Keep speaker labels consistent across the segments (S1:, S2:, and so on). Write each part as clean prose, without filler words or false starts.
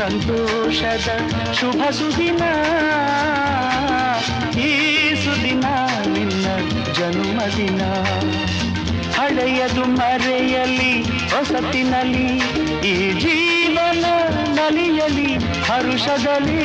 S1: ಸಂತೋಷದ ಶುಭ ಸುದಿನ, ಈ ಸುದಿನ ನಿನ್ನ ಜನ್ಮದಿನ. ಹಳೆಯದು ಮರೆಯಲಿ ಹೊಸತಿನಲ್ಲಿ, ಈ ಜೀವನ ನಲಿಯಲಿ ಹರುಷದಲ್ಲಿ.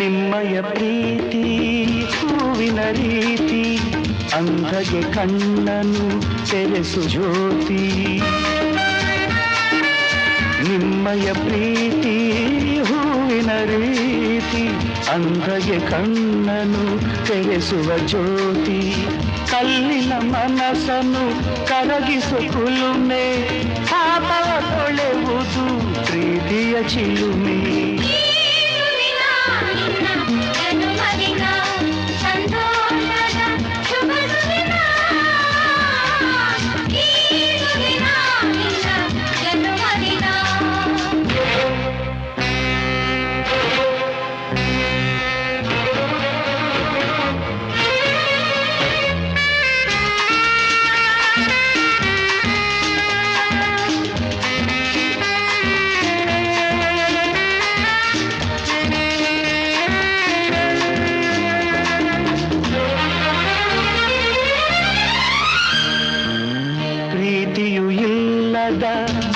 S1: ನಿಮ್ಮಯ ಪ್ರೀತಿ ಹೂವಿನ ರೀತಿ, ಅಂಧಗೆ ಕಣ್ಣನು ತೆರೆಸು ಜ್ಯೋತಿ. ನಿಮ್ಮಯ ಪ್ರೀತಿ ಹೂವಿನ ರೀತಿ, ಅಂಧಗೆ ಕಣ್ಣನು ತೆರೆಸುವ ಜ್ಯೋತಿ. ಕಲ್ಲಿನ ಮನಸ್ಸನ್ನು ಕರಗಿಸು ಕುಲುಮೆ, ಪಾಪವ ತೊಳೆಯುವುದು ಪ್ರೀತಿಯ ಚಿಲುಮೆ.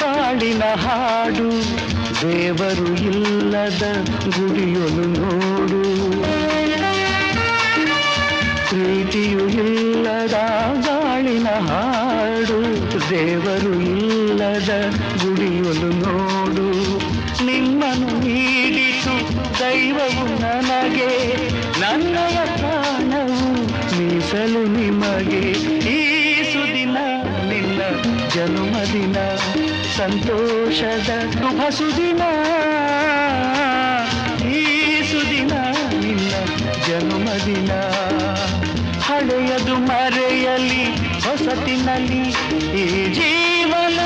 S1: ಬಾಳಿನ ಹಾಡು, ದೇವರು ಇಲ್ಲದ ಗುಡಿಯೊಲು ನೋಡು. ಪ್ರೀತಿಯು ಇಲ್ಲದ ಬಾಳಿನ ಹಾಡು, ದೇವರು ಇಲ್ಲದ ಗುಡಿಯೊಲು ನೋಡು. ನಿಮ್ಮನ್ನು ನೀಡಿತು ದೈವವು ನನಗೆ, ನನ್ನಯ ಪ್ರಾಣವು ಮೀಸಲು ನಿಮಗೆ. ಈ ಸುದಿನ ನಿನ್ನ ಜನ್ಮದಿನ, ಸಂತೋಷದ ಶುಭ ಸುದಿನ, ಈ ಸುದಿನ ನಿನ್ನ ಜನ್ಮದಿನ. ಹಳೆಯದು ಮರೆಯಲಿ ಹೊಸತಿನಲ್ಲಿ, ಈ ಜೀವನ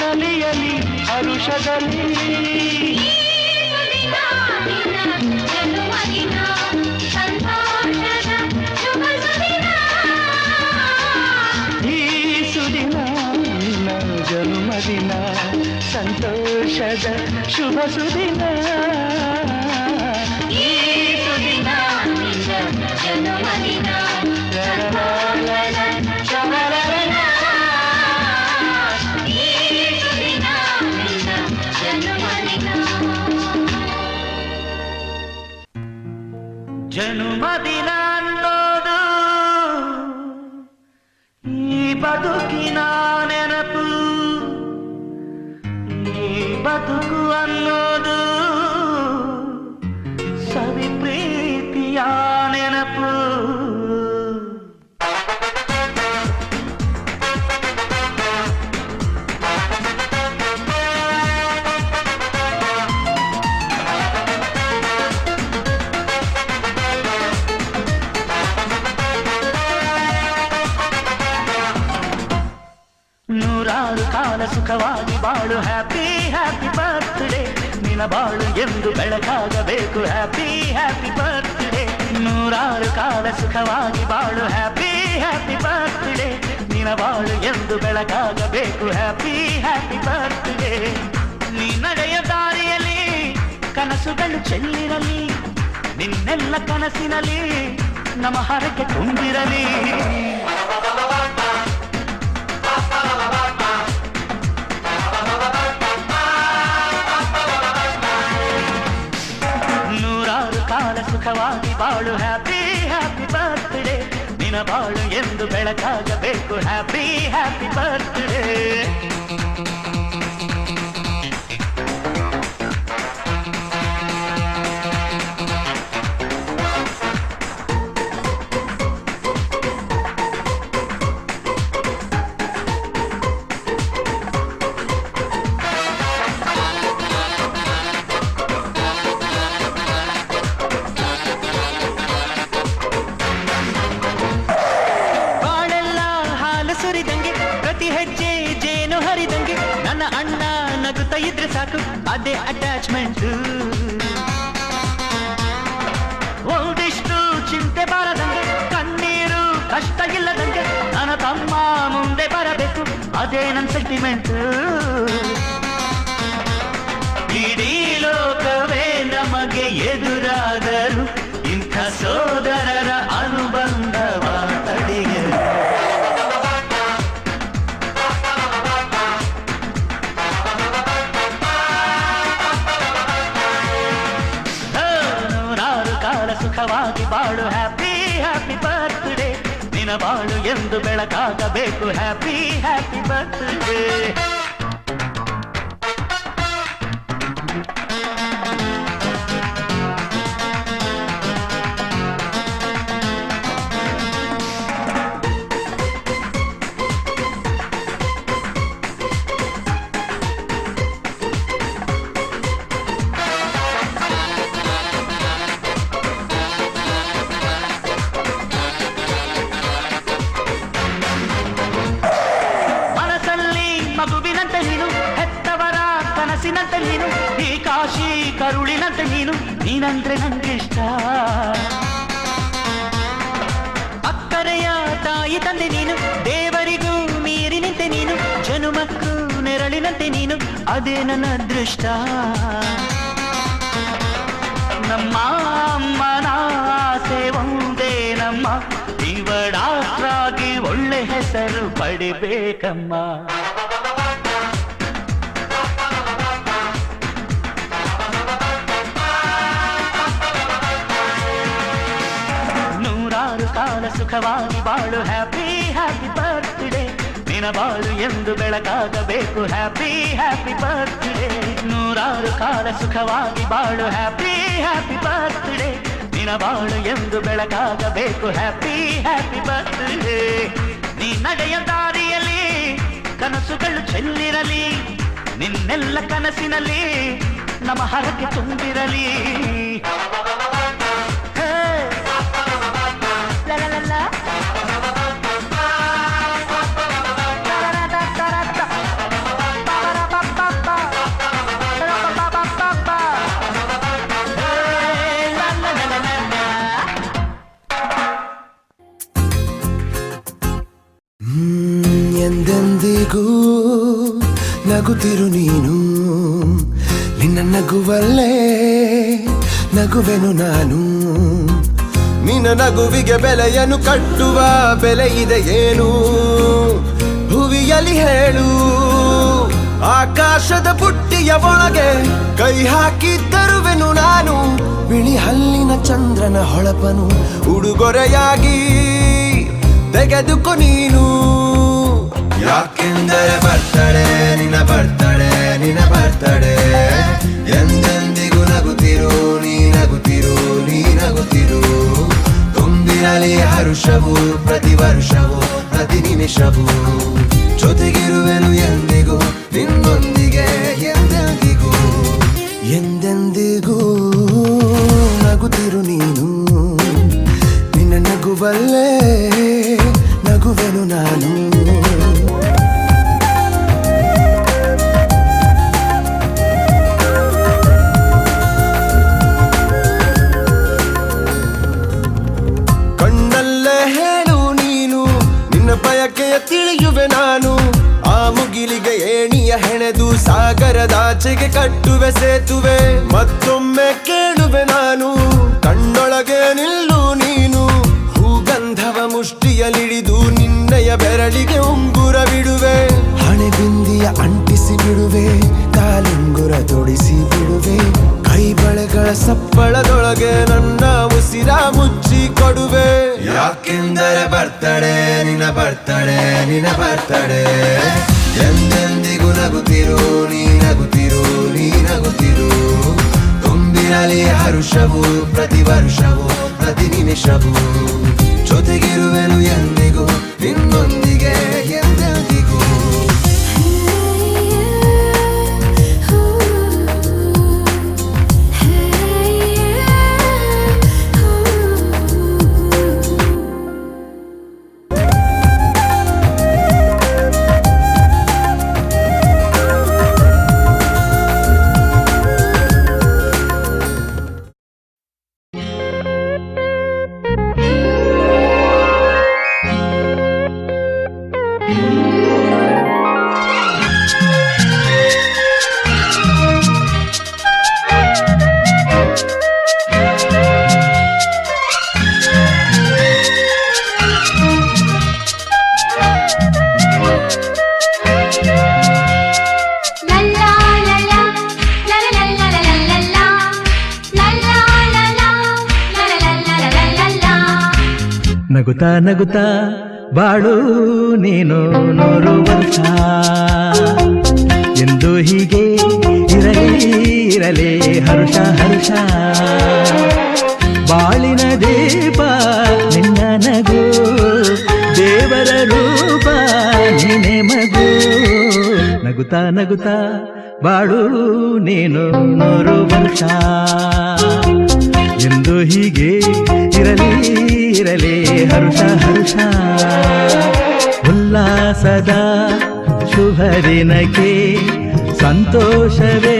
S1: ನಲಿಯಲಿ ಹರುಷದಲ್ಲಿ. ಜನ್ಮದಿನ ಸಂತೋಷದ ಶುಭ ಸುದಿನ, ಈ ಸುದಿನ ಜನ್ಮದಿನ. ಜನ್ಮದಿನ ಅನ್ನೋದು ಈ ಬದುಕಿನ ನೆನಪು, ಬದುಕು ಅನ್ನೋದು ಸವಿ ಪ್ರೀತಿಯ ನೆನಪು. ನೂರಾರು ಕಾಲ ಸುಖವಾಗಿ ಬಾಳು, ಹ್ಯಾಪಿ ಹ್ಯಾಪಿ ಬರ್ತ್ಡೇ. ನಿನ್ನ ಬಾಳು ಎಂದು ಬೆಳಕಾಗಬೇಕು, ಹ್ಯಾಪಿ ಹ್ಯಾಪಿ ಬರ್ತ್ಡೇ. ನೂರಾರು ಕಾಲ ಸುಖವಾಗಿ ಬಾಳು, ಹ್ಯಾಪಿ ಹ್ಯಾಪಿ ಬರ್ತ್ಡೇ. ನಿನ್ನ ಬಾಳು ಎಂದು ಬೆಳಕಾಗಬೇಕು, ಹ್ಯಾಪಿ ಹ್ಯಾಪಿ ಬರ್ತ್ಡೇ. ನೀ ನಡೆಯ ದಾರಿಯಲ್ಲಿ ಕನಸುಗಳು ಚೆಲ್ಲಿರಲಿ, ನಿನ್ನೆಲ್ಲ ಕನಸಿನಲ್ಲಿ ನಮ್ಮ ಹರಕೆ ತುಂಬಿರಲಿ. ಸುಖವಾಗಿ ಬಾಳು, ಹ್ಯಾಪಿ ಹ್ಯಾಪಿ ಬರ್ತ್ಡೇ. ನಿನ್ನ ಬಾಳು ಎಂದು ಬೆಳಕಾಗಬೇಕು, ಹ್ಯಾಪಿ ಹ್ಯಾಪಿ ಬರ್ತ್ಡೇ. ಇದ್ರೆ ಸಾಕು ಅದೇ ಅಟ್ಯಾಚ್ಮೆಂಟ್. ಒಂದಿಷ್ಟು ಚಿಂತೆ ಬಾರದಂಗೆ, ಕಣ್ಣೀರು ಕಷ್ಟ ಇಲ್ಲದಂಗೆ, ನನ್ನ ತಮ್ಮ ಮುಂದೆ ಬರಬೇಕು ಅದೇ ನನ್ನ ಸೆಂಟಿಮೆಂಟ್. ಇಡೀ ಲೋಕವೇ ನಮಗೆ ಎದುರಾದರು ಇಂಥ ಸೋದರರ ಅನುಬಂಧವ ತಡೆಯಲು. ನೂರಾರು ಕಾಲ ಸುಖವಾಗಿ ಬಾಳು, ಹ್ಯಾಪಿ ಹ್ಯಾಪಿ ಬರ್ತ್ಡೇ. ನಿನ್ನ ಬಾಳು ಎಂದು ಬೆಳಕಾಗಬೇಕು, ಹ್ಯಾಪಿ ಹ್ಯಾಪಿ ಬರ್ತ್ಡೇ. ಮಗುವಿನಂತೆ ನೀನು, ಹೆತ್ತವರ ಕನಸಿನಂತೆ ನೀನು, ಈ ಕಾಶಿ ಕರುಳಿನಂತೆ ನೀನು, ನೀನಂದ್ರೆ ನಂಗಿಷ್ಟ. ಅಕ್ಕರೆಯ ತಾಯಿ ತಂದೆ ನೀನು, ದೇವರಿಗೂ ಮೀರಿ ನಿಂತೆ ನೀನು, ಜನುಮಕ್ಕೂ ನೆರಳಿನಂತೆ ನೀನು, ಅದೇ ನನ್ನ ಅದೃಷ್ಟ. ನಮ್ಮ ಅಮ್ಮನ ಆಸೆ ಒಂದೇ ನಮ್ಮ, ಇವಡಾಗಿ ಒಳ್ಳೆ ಹೆಸರು ಪಡಿಬೇಕಮ್ಮ. ಕಾಲ ಸುಖವಾಗಿ ಬಾಳು, ಹ್ಯಾಪಿ ಹ್ಯಾಪಿ ಬರ್ತ್ಡೇ. ನಿನ್ನ ಬಾಳು ಎಂದು ಬೆಳಕಾಗಬೇಕು, ಹ್ಯಾಪಿ ಹ್ಯಾಪಿ ಬರ್ತ್ಡೇ. ನೂರಾರು ಕಾಲ ಸುಖವಾಗಿ ಬಾಳು, ಹ್ಯಾಪಿ ಹ್ಯಾಪಿ ಬರ್ತ್ಡೇ. ನಿನ್ನ ಬಾಳು ಎಂದು ಬೆಳಕಾಗಬೇಕು, ಹ್ಯಾಪಿ ಹ್ಯಾಪಿ ಬರ್ತ್ಡೇ. ನೀ ನಡೆಯ ದಾರಿಯಲ್ಲಿ ಕನಸುಗಳು ಚೆಲ್ಲಿರಲಿ, ನಿನ್ನೆಲ್ಲ ಕನಸಿನಲ್ಲಿ ನಮ್ಮ ಹರಕೆ ತುಂಬಿರಲಿ.
S2: ಎಂದೆಂದಿಗೂ ನಗುತ್ತಿರು ನೀನು, ನಿನ್ನ ನಗುವಲ್ಲೇ ನಗುವೆನು ನಾನು. ನಿನ್ನ ನಗುವಿಗೆ ಬೆಲೆಯನ್ನು ಕಟ್ಟುವ ಬೆಲೆ ಇದೆ ಏನು, ಭುವಿಯಲ್ಲಿ ಹೇಳು. ಆಕಾಶದ ಬುಟ್ಟಿಯ ಒಳಗೆ ಕೈ ಹಾಕಿ ತರುವೆನು ನಾನು, ಬಿಳಿ ಹಲ್ಲಿನ ಚಂದ್ರನ ಹೊಳಪನು ಉಡುಗೊರೆಯಾಗಿ ತೆಗೆದುಕೊ ನೀನು. ಯಾಕೆಂದರೆ ಬರ್ತಡೆ ನಿನ್ನ ಬರ್ತಡೆ, ನಿನ್ನ ಬರ್ತಡೆ. ಎಂದೆಂದಿಗೂ ನಗುತ್ತಿರು ನೀ ನಗುತ್ತಿರು ನೀ ನಗುತ್ತಿರು. ತುಂಬಿರಲಿ ಹರುಷವು ಪ್ರತಿ ವರ್ಷವೂ ಪ್ರತಿ ನಿಮಿಷವೂ, ಜೊತೆಗಿರುವೆನು ಎಂದಿಗೂ ನಿನ್ನೊಂದಿಗೆ ಎಂದೆಂದಿಗೂ. ಎಂದೆಂದಿಗೂ ನಗುತ್ತಿರು ನೀನು, ನಿನ್ನ ನಗುವಲ್ಲೇ ನಗುವೆನು ನಾನು. ಕಣ್ಣಲ್ಲೇ ಹೇಳು ನೀನು ನಿನ್ನ ಬಯಕೆಯ ತಿಳಿಯುವೆ ನಾನು. ಆ ಮುಗಿಲಿಗೆ ಏಣಿಯ ಹೆಣೆದು ಸಾಗರದಾಚೆಗೆ ಕಟ್ಟುವೆ ಸೇತುವೆ. ಮತ್ತೊಮ್ಮೆ ಕೇಳುವೆ ನಾನು, ಕಣ್ಣೊಳಗೆ ನಿಲ್ಲು ನೀನು. ಹೂಗಂಧವ ಮುಷ್ಟಿಯಲಿಡಿದು ನಿನ್ನಯ ಬೆರಳಿಗೆ ಉಂಗುರವಿಡುವೆ. ಹಣೆ ಬಿಂದಿಯ ಅಂಟಿಸಿ ಬಿಡುವೆ, ಕಾಲುಂಗುರ ತೊಡಿಸಿ ಬಿಡುವೆ. ಕೈ ಬಳೆಗಳ ಸಪ್ಪಳದೊಳಗೆ ನನ್ನ ಉಸಿರ ಮುಚ್ಚಿ ಕೊಡುವೆ. ಯಾಕೆಂದರೆ ಬರ್ತಡೆ ನಿನ್ನ ಬರ್ತಡೆ, ನಿನ್ನ ಬರ್ತಡೆ. ಎಂದೆಂದಿಗೂ ನಗುತ್ತಿರು ನೀ ನಗುತ್ತಿರು ನೀ ನಗುತ್ತಿರು. ತುಂಬಿರಲಿ ಹರುಷವು ಪ್ರತಿ ವರ್ಷವೂ ಪ್ರತಿ ನಿಮಿಷವೂ, ಜೊತೆಗಿರುವೆನು ಎಂದಿಗೂ ನಿನ್ನೊಂದಿಗೆ ಎಂದೆಂದಿಗೂ.
S3: ನಗುತ್ತಾ ನಗುತ್ತಾ ಬಾಳು ನೀನು 100 ವರ್ಷ ಎಂದು ಹೀಗೆ ಇರಲಿ ಇರಲಿ ಹರ್ಷ ಹರ್ಷ ಬಾಳಿನ ದೀಪ ನಿನ್ನ ನಗು ದೇವರ ರೂಪ ನೀನೆ ಮಗು ನಗುತ್ತಾ ನಗುತ್ತಾ ಬಾಳು ನೀನು 100 ವರ್ಷ ಎಂದು ಹೀಗೆ ಇರಲಿ ಇರಲಿ ಹರ್ಷ ಹರ್ಷ ಉಲ್ಲಾಸದ ಶುಭ ದಿನಕ್ಕೆ ಸಂತೋಷವೇ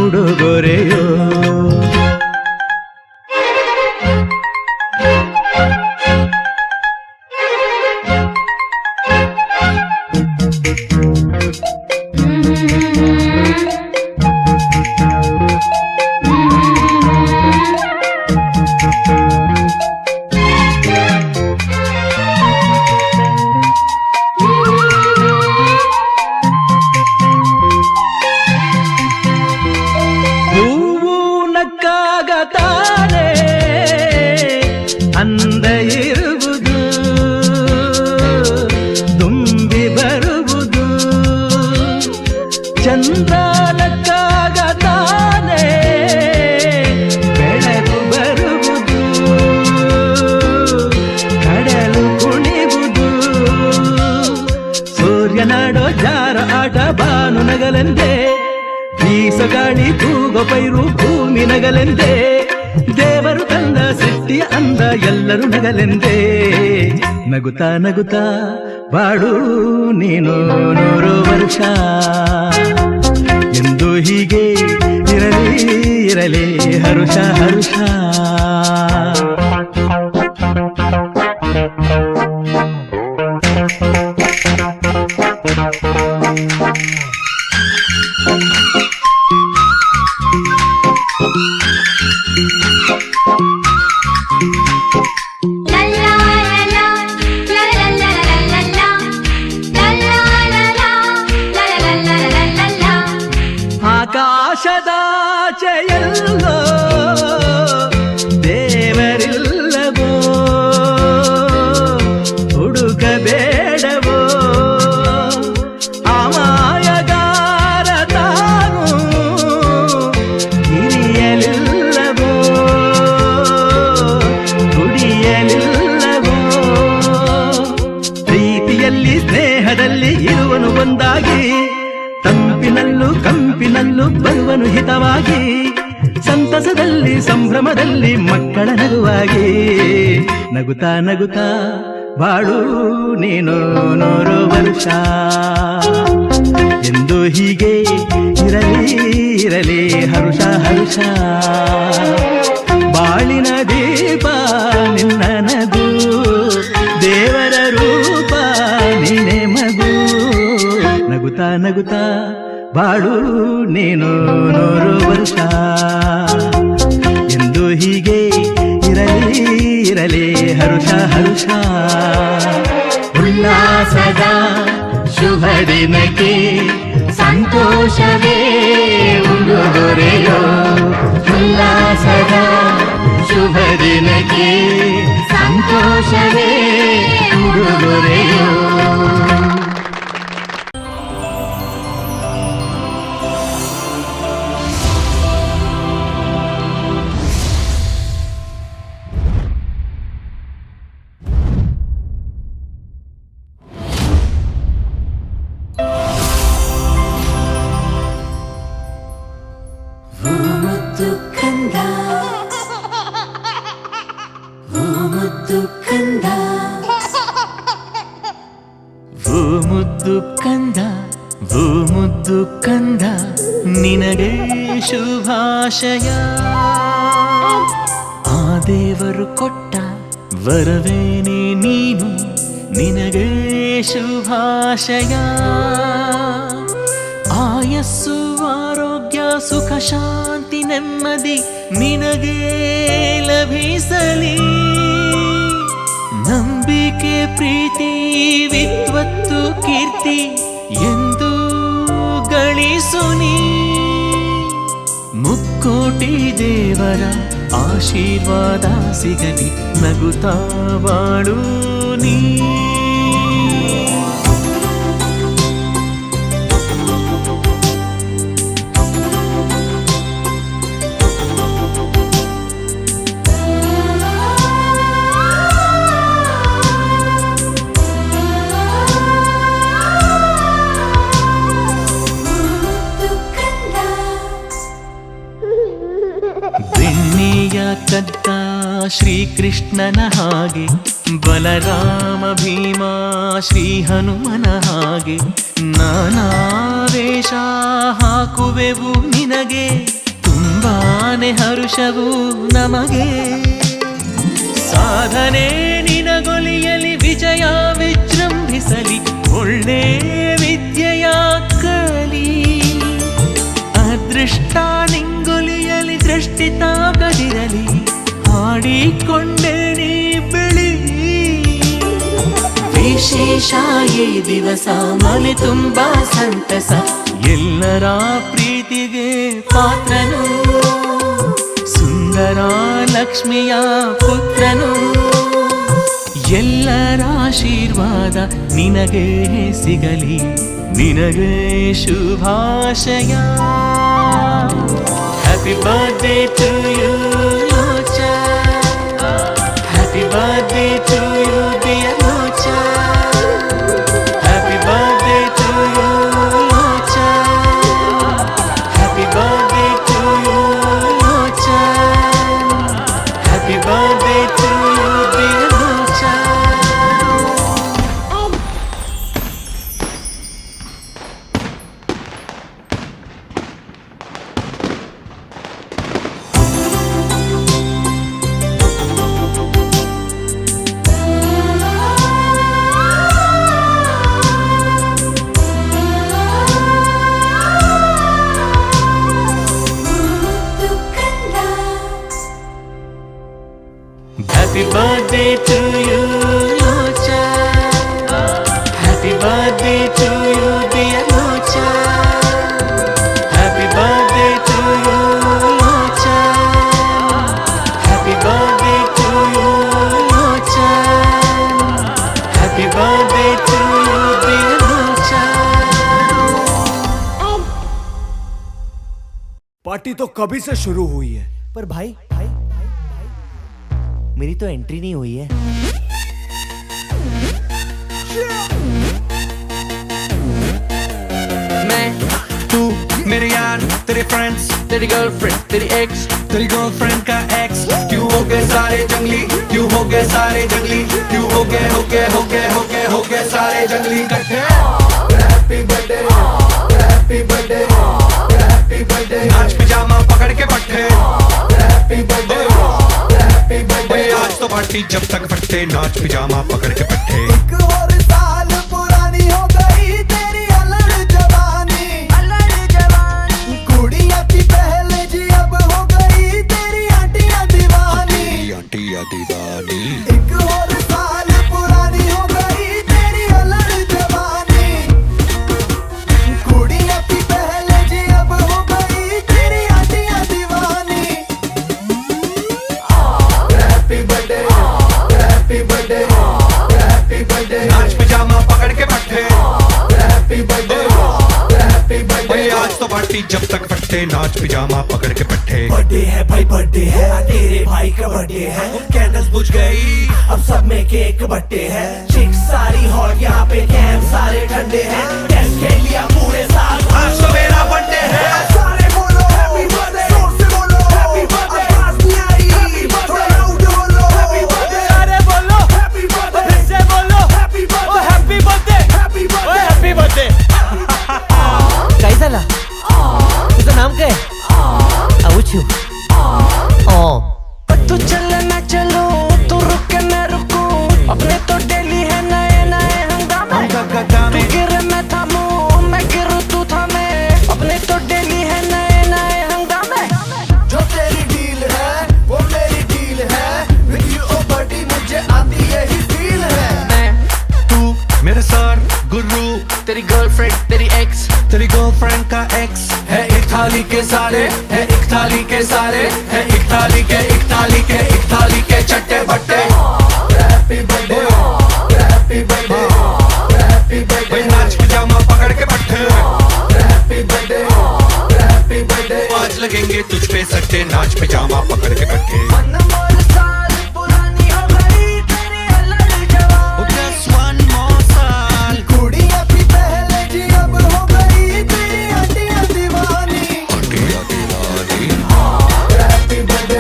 S3: ಉಡುಗೊರೆಯೋ ಅಂದ ಇರುವುದು ತುಂಬಿ ಬರುವುದು ಚಂದ್ರನಕ್ಕಾಗ ತಾನೇ ಬೆಳಕು ಬರುವುದು ಕಡಲು ಕುಣಿವುದು ಸೂರ್ಯನಾಡೋ ಜಾರ ಆಟ ಬಾನು ನಗಲೆಂದೇ ಬೀಸಗಾಳಿ ತೂಗೋ ಪೈರು ಭೂಮಿ ನಗಲೆಂದೇ ದೇವರು ತಂದ ಸೃಷ್ಟಿಯ ಅಂದ ಎಲ್ಲರೂ ನಗಲೆಂದೇ ನಗುತ್ತಾ ನಗುತ್ತಾ ಬಾಳು ನೀನು 100 ವರ್ಷ ಎಂದು ಹೀಗೆ ಇರಲಿ ಇರಲಿ ಹರುಷ ಹರುಷ ಆಕಾಶದಾಚೆಯಲ್ಲೋ ದೇವರಿಲ್ಲವೋ ಹುಡುಕಬೇಡವೋ ಅಮಾಯಗಾರ ತಾನು ಹಿರಿಯಲಿಲ್ಲವೋ ದುಡಿಯಲಿಲ್ಲವೋ ಪ್ರೀತಿಯಲ್ಲಿ ಸ್ನೇಹದಲ್ಲಿ ಇರುವನು ಒಂದಾಗಿ ತಂಪಿನಲ್ಲೂ ಕಂಪಿನಲ್ಲೂ ಬರುವನು ಹಿತವಾಗಿ ಸಂತಸದಲ್ಲಿ ಸಂಭ್ರಮದಲ್ಲಿ ಮಕ್ಕಳ ನಗುವಾಗಿ ನಗುತ್ತಾ ನಗುತ್ತಾ ಬಾಳು ನೀನು 100 ವರ್ಷ ಎಂದು ಹೀಗೆ ಇರಲಿ ಇರಲಿ ಹರುಷ ಹರುಷ ಬಾಳಿನ ದೀಪ ನಿನ್ನ ನಗು ದೇವರ ರೂಪ ನೀನೆ ಮಗು ನಗುತ್ತಾ ನಗುತ್ತಾ ಬಾಳು ನೀನು 100 ವರ್ಷ ಎಂದು ಹೀಗೆ ಇರಲಿ ಇರಲಿ ಹರುಷ ಹರುಷ ಉಲ್ಲಾಸದ ಶುಭ ದಿನಕ್ಕೆ ಸಂತೋಷವೇ ಉಡುಗೊರೆಯೋ ಉಲ್ಲಾಸದ ಶುಭ ದಿನಕ್ಕೆ ಸಂತೋಷವೇ ಉಡುಗೊರೆಯೋ ಮುದ್ದು ಕಂದ ನಿನಗೆ ಶುಭಾಶಯ ಆ ದೇವರು ಕೊಟ್ಟ ವರವೇನೆ ನೀನು ನಿನಗೆ ಶುಭಾಶಯ ಆಯಸ್ಸು ಆರೋಗ್ಯ ಸುಖ ಶಾಂತಿ ನೆಮ್ಮದಿ ನಿನಗೆ ಲಭಿಸಲಿ ನಂಬಿಕೆ ಪ್ರೀತಿ ವಿದ್ವತ್ತು ಕೀರ್ತಿ ಎಂದು ಗಳಿಸು ನೀ ಮುಕ್ಕೋಟಿ ದೇವರ ಆಶೀರ್ವಾದ ಸಿಗಲಿ ನಗುತ್ತಾ ಬಾಳು ನೀ. ಬೆಣ್ಣೆಯ ಕದ್ದ ಶ್ರೀಕೃಷ್ಣನ ಹಾಗೆ, ಬಲರಾಮ ಭೀಮ ಶ್ರೀ ಹನುಮನ ಹಾಗೆ, ನಾನಾ ವೇಷ ಹಾಕುವೆವು ನಿನಗೆ, ತುಂಬಾನೆ ಹರುಷವು ನಮಗೆ. ಸಾಧನೆ ನಿನಗೊಲಿಯಲಿ, ವಿಜಯ ವಿಜೃಂಭಿಸಲಿ, ಒಳ್ಳೆ ವಿದ್ಯೆಯ ಕಲಿ. ಅದೃಷ್ಟ ನಿಂಗೊಲಿಯಲಿ, ದೃಷ್ಟಿ ತಾಗದಿರಲಿ, ಹಾಡಿಕೊಂಡೆ ನೀ ಬೆಳಿ. ವಿಶೇಷ ಈ ದಿವಸ ಮನೆ ತುಂಬ ಸಂತಸ, ಎಲ್ಲರ ಪ್ರೀತಿಗೆ ಪಾತ್ರನು, ಸುಂದರ ಲಕ್ಷ್ಮಿಯ ಪುತ್ರನು. ಎಲ್ಲರ ಆಶೀರ್ವಾದ ನಿನಗೆ ಸಿಗಲಿ, ನಿನಗೆ ಶುಭಾಶಯ. Happy birthday to you, Locha. Happy birthday to you, dear Locha. Happy birthday to you, Locha. Happy birthday to you, Locha. Happy birthday to you, dear Locha. Happy birthday to you, Locha. Happy birthday to you, dear Locha. Happy birthday to you, Locha. Happy birthday to you, Locha. Happy birthday to you, dear Locha.
S2: Party तो कभी से शुरू हुई है,
S4: पर भाई मेरी तो एंट्री नहीं हुई है।
S5: मैं तू मेरे यार, तेरे फ्रेंड्स, तेरी गर्लफ्रेंड, तेरी एक्स, तेरी गर्लफ्रेंड का एक्स, क्यों हो गए सारे जंगली, क्यों हो गए सारे जंगली, क्यों हो गए हो गए हो गए हो गए हो गए सारे जंगली इकट्ठे। Happy birthday, happy birthday, happy birthday, नाच पिजामा पकड़ के पट्टे। हैप्पी बर्थडे, हैप्पी बर्थडे, आज तो पार्टी जब तक फट्टे, नाच पिजामा पकड़ के पट्टे।
S2: एक और साल पुरानी हो गई तेरी अलड़ जवानी, कुड़िया की पहले जी अब हो गई तेरी आंटियां दीवानी,
S5: आंटियां दीवानी।
S2: एक और साल पुरानी हो गई तेरी अलड़ जवानी, कुड़िया की पहले जी अब हो गई तेरी आंटियां दीवानी। Happy birthday, happy birthday, happy birthday,
S5: नाच पिजामा पकड़ के पट्टे।
S2: हैप्पी बर्थडे, हैप्पी बर्थडे,
S5: आज तो पार्टी जब तक फट्टे, नाच पिजामा पकड़ के पट्टे।
S6: बर्थडे है भाई बर्थडे है, तेरे भाई का बर्थडे है, कैंडल्स बुझ गई अब सब में केक बट्टे है, चिक सारी हॉट यहाँ पे कैंप सारे ठंडे हैं, टेस्ट खेल लिया पूरे साल,
S5: आज तो मेरा बर्थडे है।
S6: सारे बोलो हैप्पी बर्थडे, जोर से बोलो हैप्पी बर्थडे, आवाज नहीं आई हैप्पी बर्थडे, लाउड बोलो हैप्पी बर्थडे,
S3: अरे बोलो
S6: हैप्पी बर्थडे,
S3: फिर से बोलो
S6: happy birthday,
S3: happy birthday,
S6: happy birthday,
S3: happy birthday.
S4: कैसा ला तुझं नाम काय? अवचू
S1: तू चल मैं चलूं, तू रुक मैं रुकूं, अपने तो डेली है नए नए हंगामे। तू गिरे मैं थामूं, मैं गिरूं तू थामे, अपने तो डेली है नए नए हंगामे।
S2: जो तेरी डील है वो मेरी डील है, विद यू ओ बडी मुझे आती यही फील है।
S5: मैं तू मेरे सर गुरु,
S1: तेरी गर्लफ्रेंड, तेरी एक्स,
S5: तेरी गर्लफ्रेंड का एक्स है इथा थाली के सारे है, एक थाली के सारे है, एक थाली के, एक थाली के, एक थाली के चट्टे बट्टे।
S2: Happy birthday happy birthday happy birthday
S5: नाच पजामा पकड़ के बैठे,
S2: हैप्पी बर्थडे हैप्पी बर्थडे
S5: आज लगेंगे तुझ पे सट्टे, नाच पजामा पकड़ के बैठे।
S1: अनमोल साल पुरानी हो गई तेरी अलग जवानी।
S5: Just one more साल,
S2: कुड़ियां भी पहले जी अब हो गई तेरी आंटियां दीवानी। Happy birthday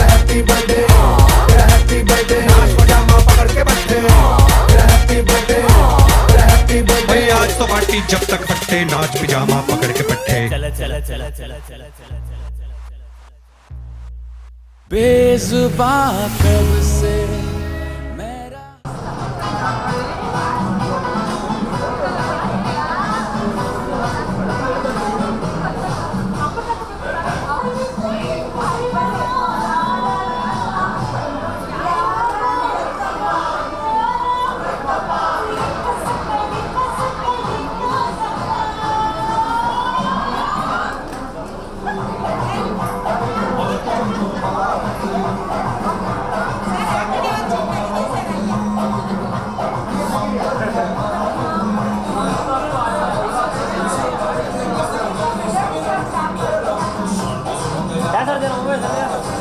S2: happy birthday happy birthday
S5: नाच पजामा पकड़ के बैठे।
S2: हैप्पी बर्थडे हैप्पी बर्थडे
S5: भाई आज तो पार्टी जब तक फट्टे, नाच पजामा पकड़ के बैठे।
S3: चला चला चला चला चला चला
S1: बेजुबां कब से मेरा
S4: क्या कर दे रहा हूँ मैं?